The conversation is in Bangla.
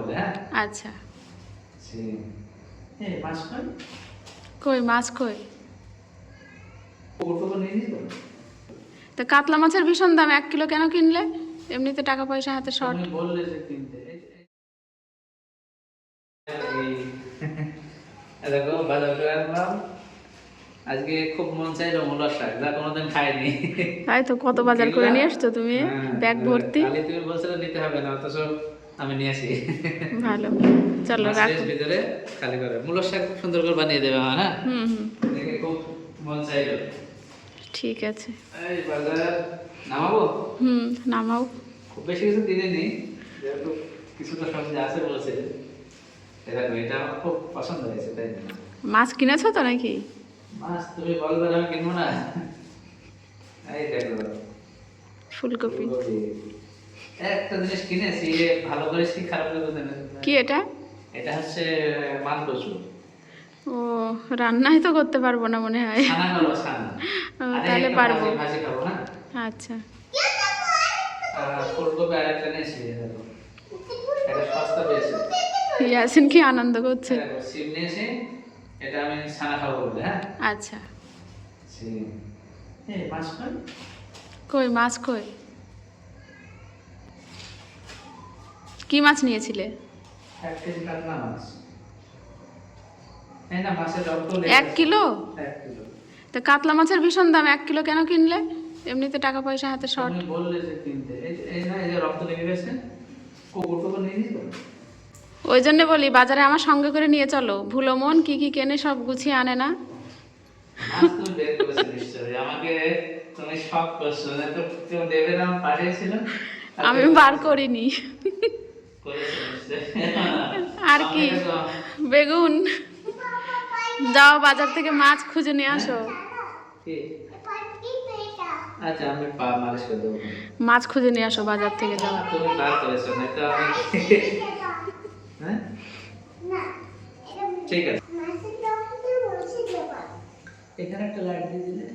বলে, হ্যাঁ? আচ্ছা। মাছ কই মাছ কই? নিয়ে নিত। তো কাতলা মাছের ভীষণ দাম, 1 কিলো কেন কিনলে? এমনিতে টাকা পয়সা হাতে শর্ট। তুমি বললে যে কিনতে। দেখো বাজার করে আনলাম। আজকে খুব মন চাইলো মূলার শাক, যা কোনোদিন খাইনি। তাই তো, কত বাজার করে নিয়ে আসছো তুমি? ব্যাগ ভর্তি। খালি তুমি বলছিলে নিতে হবে না, অথচ আমি নিয়ে আসি। ভালো, চলো রাখো। ভিতরে খালি করে মূলার শাক খুব সুন্দর করে বানিয়ে দেবে মা, না? দেখে খুব মন চাইলো। ঠিক আছে, এই বাজার নামাবো। নামাও। খুব বেশি কিছু কিনে নি, যেহেতু কিছুটা সবজি আছে বলছে। এটা আমার খুব পছন্দ হয়েছে, তাই না? মাছ কিনেছো তো নাকি? মাছ তুমি বলবে না আমি কিনবো না। এই দেখো ফুলকপি। একটা জিনিস কিনেছি, ভালো করে খারাপ করে দেন। কি এটা? এটা হচ্ছে মান কচু। ও, রান্নাই তো করতে পারবো না মনে হয়। ছানা হলো ছানা। তাহলে পারবো। ভাজি খাবো না। আচ্ছা। ফুলকপি আরেকটা নিয়েছি, দেখো এটা সস্তা পেয়েছি। ইয়াসিন কি আনন্দ করছে। সিম নিয়েছি, এটা আমি ছানা খাবো বলে, হ্যাঁ? আচ্ছা। সিম। মাছ কই মাছ কই? কি মাছ নিয়েছিলে? 1 কেজি কাতলা মাছ। এই না মাছের রক্ত 1 কিলো? 1 কিলো। তো কাতলা মাছের ভীষণ দাম, 1 কিলো কেন কিনলে? এমনিতে টাকা পয়সা হাতে শর্ট। তুমি বললে যে কিনতে। এই না, এই যে রক্ত লেগে গেছে, কুকুর নিয়ে নিত। ওই জন্য বলি বাজারে আমার সঙ্গে করে নিয়ে চলো। ভুলো মন কি কি কেনে সব গুছিয়ে আনে না। মাছ তুমি বের করেছো নিশ্চয়ই, আমাকে তুমি শক করছো না তো? তুমি দেবে না, পাঠিয়েছিল। আমি বার করিনি। করেছো নিশ্চয়ই। আর কি, বেগুন। যাও বাজার থেকে মাছ খুঁজে নিয়ে আসো। আচ্ছা, আমি পা মালিশ করে দেবো। মাছ খুঁজে নিয়ে আসো বাজার থেকে, যাও। তুমি বার করেছো না তো আমি। হ্যাঁ ঠিক আছে, এখানে একটা লাইট দিয়ে দিলে।